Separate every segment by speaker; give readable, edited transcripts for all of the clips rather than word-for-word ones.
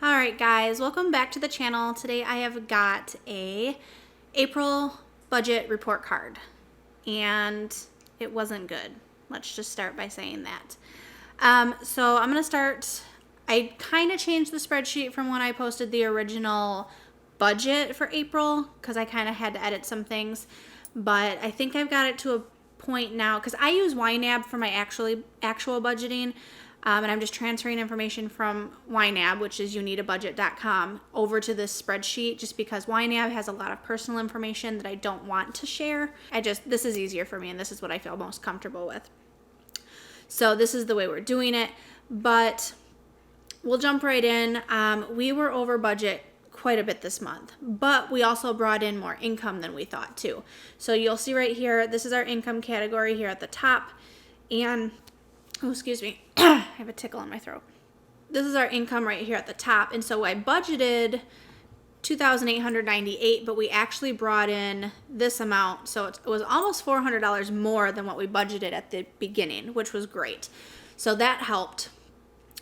Speaker 1: All right, guys, welcome back to the channel. Today I have got a April budget report card, and it wasn't good. Let's just start by saying that. So I'm gonna start. I kind of changed the spreadsheet from when I posted the original budget for April because I kind of had to edit some things, but I think I've got it to a point now because I use YNAB for my actual budgeting. And I'm just transferring information from YNAB, which is youneedabudget.com, over to this spreadsheet just because YNAB has a lot of personal information that I don't want to share. This is easier for me and this is what I feel most comfortable with. So this is the way we're doing it, but we'll jump right in. We were over budget quite a bit this month, but we also brought in more income than we thought too. So you'll see right here, this is our income category here at the top, and oh, excuse me, I have a tickle in my throat. This is our income right here at the top. And so I budgeted $2,898, but we actually brought in this amount. So it was almost $400 more than what we budgeted at the beginning, which was great. So that helped.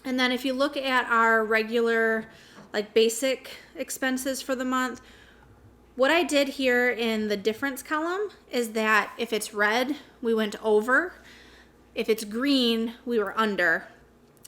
Speaker 1: And then if you look at our regular, like basic expenses for the month, what I did here in the difference column is that if it's red, we went over. If it's green, we were under,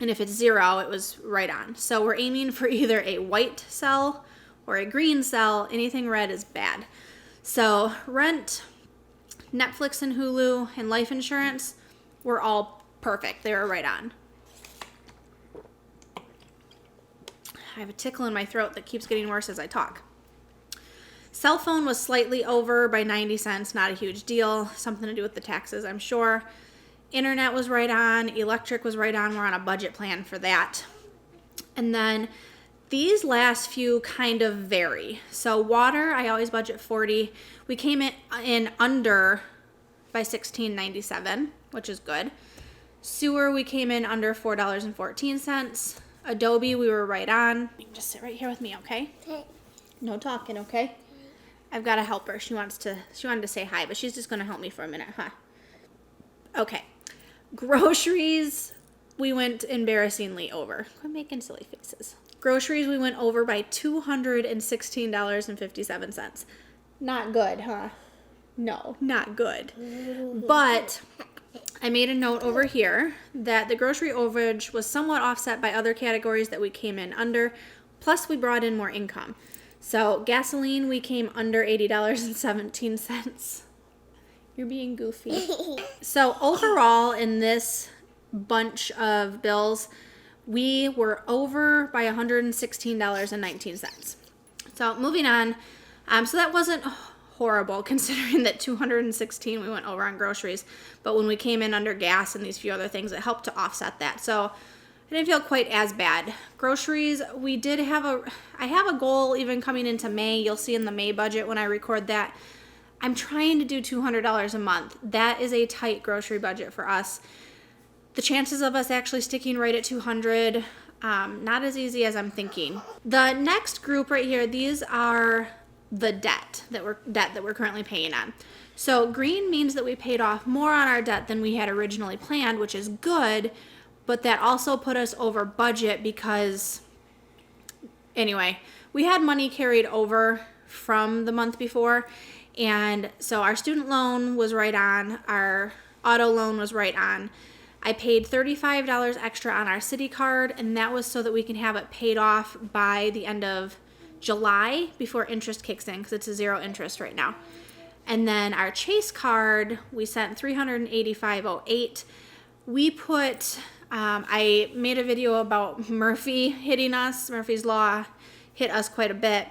Speaker 1: and if it's 0, it was right on. So we're aiming for either a white cell or a green cell. Anything red is bad. So rent, Netflix and Hulu, and life insurance were all perfect. They were right on. I have a tickle in my throat that keeps getting worse as I talk. Cell phone was slightly over by 90 cents, not a huge deal. Something to do with the taxes, I'm sure. Internet was right on, electric was right on, we're on a budget plan for that. And then these last few kind of vary. So water, I always budget 40. We came in under by $16.97, which is good. Sewer, we came in under $4.14. Adobe, we were right on. You can just sit right here with me, okay? Okay. No talking, okay? I've got a helper. She wanted to say hi, but she's just gonna help me for a minute, huh? Okay. Groceries, we went embarrassingly over. Quit making silly faces. Groceries, we went over by $216.57. Not good, huh? No, not good. But I made a note over here that the grocery overage was somewhat offset by other categories that we came in under, plus we brought in more income. So gasoline, we came under $80.17. You're being goofy. So overall in this bunch of bills, we were over by $116.19. So moving on. So that wasn't horrible considering that $216 we went over on groceries. But when we came in under gas and these few other things, it helped to offset that. So I didn't feel quite as bad. Groceries, I have a goal even coming into May. You'll see in the May budget when I record that. I'm trying to do $200 a month. That is a tight grocery budget for us. The chances of us actually sticking right at 200, not as easy as I'm thinking. The next group right here, these are the debt that we're currently paying on. So green means that we paid off more on our debt than we had originally planned, which is good, but that also put us over budget because, anyway, we had money carried over from the month before. And so our student loan was right on, our auto loan was right on. I paid $35 extra on our city card, and that was so that we can have it paid off by the end of July before interest kicks in, because it's a 0 interest right now. And then our Chase card, we sent $385.08. We put, I made a video about Murphy hitting us. Murphy's Law hit us quite a bit.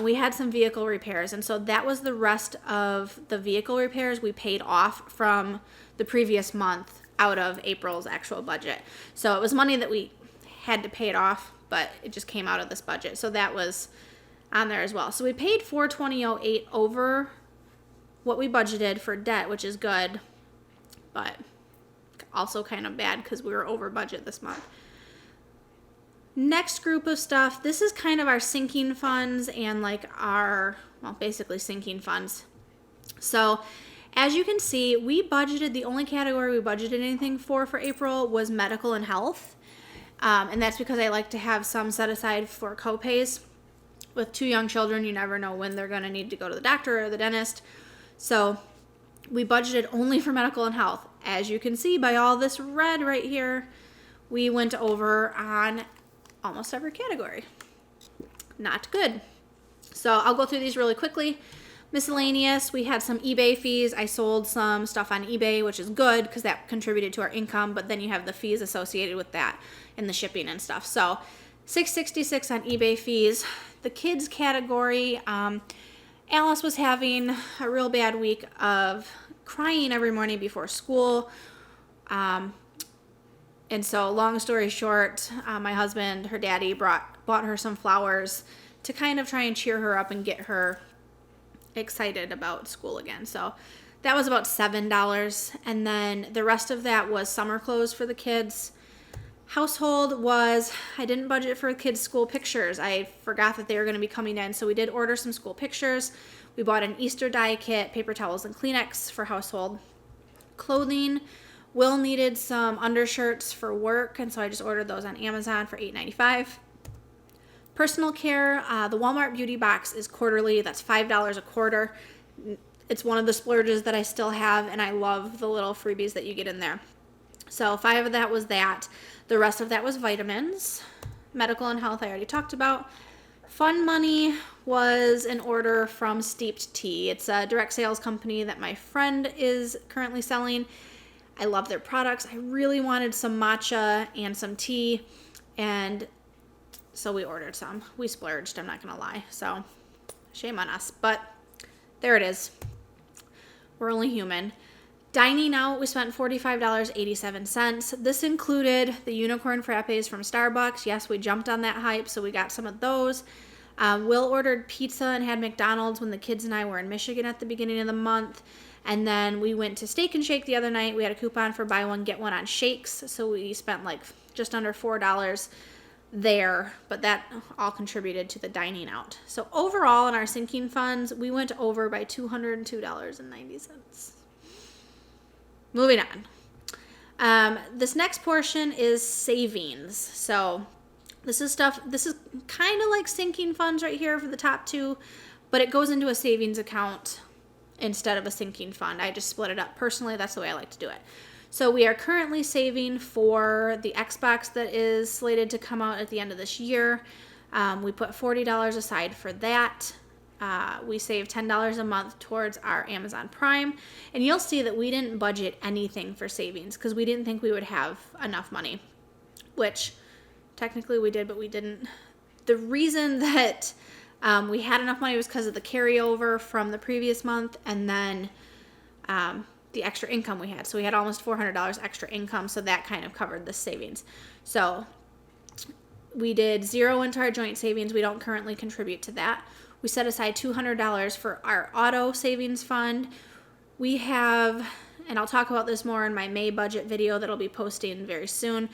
Speaker 1: We had some vehicle repairs, and so that was the rest of the vehicle repairs we paid off from the previous month out of April's actual budget. So it was money that we had to pay it off, but it just came out of this budget. So that was on there as well. So we paid $420.08 over what we budgeted for debt, which is good, but also kind of bad because we were over budget this month. Next group of stuff, this is kind of our sinking funds and like basically sinking funds. So as you can see, we budgeted, the only category we budgeted anything for April was medical and health. And that's because I like to have some set aside for co-pays. With 2 young children, you never know when they're going to need to go to the doctor or the dentist. So we budgeted only for medical and health. As you can see by all this red right here, we went over on almost every category. Not good. So I'll go through these really quickly. Miscellaneous, we had some eBay fees. I sold some stuff on eBay, which is good because that contributed to our income, but then you have the fees associated with that and the shipping and stuff. So $666 on eBay fees. The kids category, Alice was having a real bad week of crying every morning before school. And so long story short, my husband, her daddy, bought her some flowers to kind of try and cheer her up and get her excited about school again. So that was about $7. And then the rest of that was summer clothes for the kids. Household was, I didn't budget for kids' school pictures. I forgot that they were going to be coming in. So we did order some school pictures. We bought an Easter dye kit, paper towels, and Kleenex for household. Clothing, Will needed some undershirts for work, and so I just ordered those on Amazon for $8.95. Personal care, the Walmart Beauty Box is quarterly. That's $5 a quarter. It's one of the splurges that I still have, and I love the little freebies that you get in there. So 5 of that was that. The rest of that was vitamins. Medical and health I already talked about. Fun money was an order from Steeped Tea. It's a direct sales company that my friend is currently selling. I love their products. I really wanted some matcha and some tea, and so we ordered some. We splurged, I'm not going to lie. So shame on us, but there it is. We're only human. Dining out, we spent $45.87. This included the unicorn frappes from Starbucks. Yes, we jumped on that hype, so we got some of those. Will ordered pizza and had McDonald's when the kids and I were in Michigan at the beginning of the month. And then we went to Steak and Shake the other night. We had a coupon for buy one, get one on shakes. So we spent like just under $4 there, but that all contributed to the dining out. So overall in our sinking funds, we went over by $202.90. Moving on. This next portion is savings. So this is kind of like sinking funds right here for the top 2, but it goes into a savings account instead of a sinking fund. I just split it up. Personally, that's the way I like to do it. So we are currently saving for the Xbox that is slated to come out at the end of this year. We put $40 aside for that. We save $10 a month towards our Amazon Prime. And you'll see that we didn't budget anything for savings because we didn't think we would have enough money, which technically we did, but we didn't. The reason that we had enough money was because of the carryover from the previous month and then the extra income we had. So we had almost $400 extra income, so that kind of covered the savings. So we did 0 into our joint savings. We don't currently contribute to that. We set aside $200 for our auto savings fund. We have, and I'll talk about this more in my May budget video that'll be posting very soon,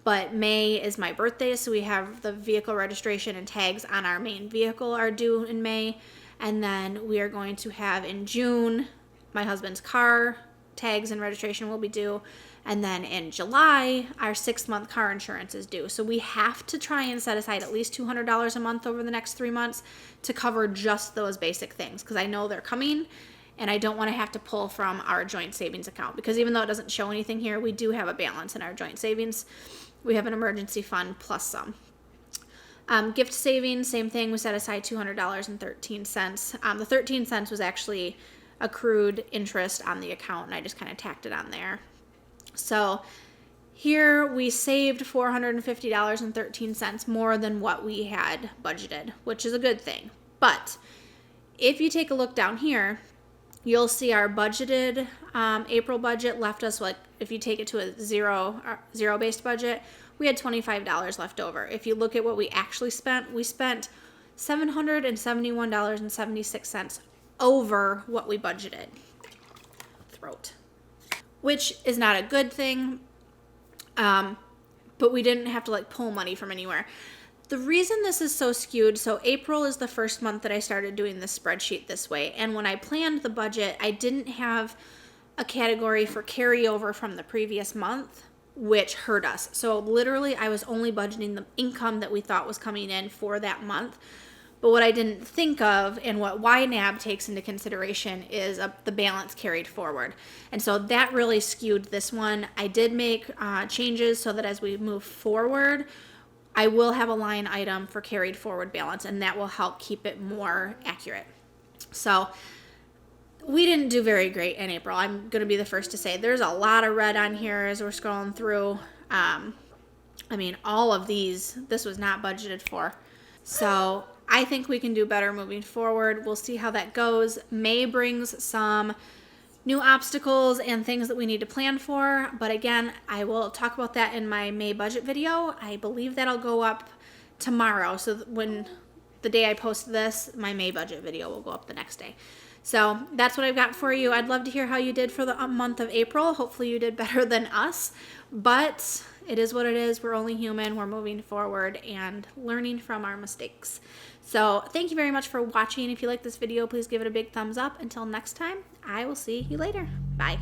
Speaker 1: but May is my birthday, so we have the vehicle registration and tags on our main vehicle are due in May. And then we are going to have in June, my husband's car tags and registration will be due. And then in July, our 6-month car insurance is due. So we have to try and set aside at least $200 a month over the next 3 months to cover just those basic things, because I know they're coming and I don't want to have to pull from our joint savings account, because even though it doesn't show anything here, we do have a balance in our joint savings. We have an emergency fund plus some. Gift savings, same thing. We set aside $200.13. The 13 cents was actually accrued interest on the account, and I just kind of tacked it on there. So here we saved $450.13 more than what we had budgeted, which is a good thing. But if you take a look down here, you'll see our budgeted April budget left us, like, if you take it to a zero-based budget, we had $25 left over. If you look at what we actually spent, we spent $771.76 over what we budgeted. Throat. Which is not a good thing, but we didn't have to pull money from anywhere. The reason this is so skewed, so April is the first month that I started doing this spreadsheet this way, and when I planned the budget, I didn't have a category for carryover from the previous month. which hurt us. So literally I was only budgeting the income that we thought was coming in for that month. But what I didn't think of, and what YNAB takes into consideration, is the balance carried forward. And so that really skewed this one. I did make changes so that as we move forward, I will have a line item for carried forward balance, and that will help keep it more accurate. So we didn't do very great in April. I'm going to be the first to say there's a lot of red on here as we're scrolling through. I mean, all of these, this was not budgeted for. So I think we can do better moving forward. We'll see how that goes. May brings some new obstacles and things that we need to plan for. But again, I will talk about that in my May budget video. I believe that'll go up tomorrow. So when the day I post this, my May budget video will go up the next day. So that's what I've got for you. I'd love to hear how you did for the month of April. Hopefully you did better than us, but it is what it is. We're only human. We're moving forward and learning from our mistakes. So thank you very much for watching. If you like this video, please give it a big thumbs up. Until next time, I will see you later. Bye.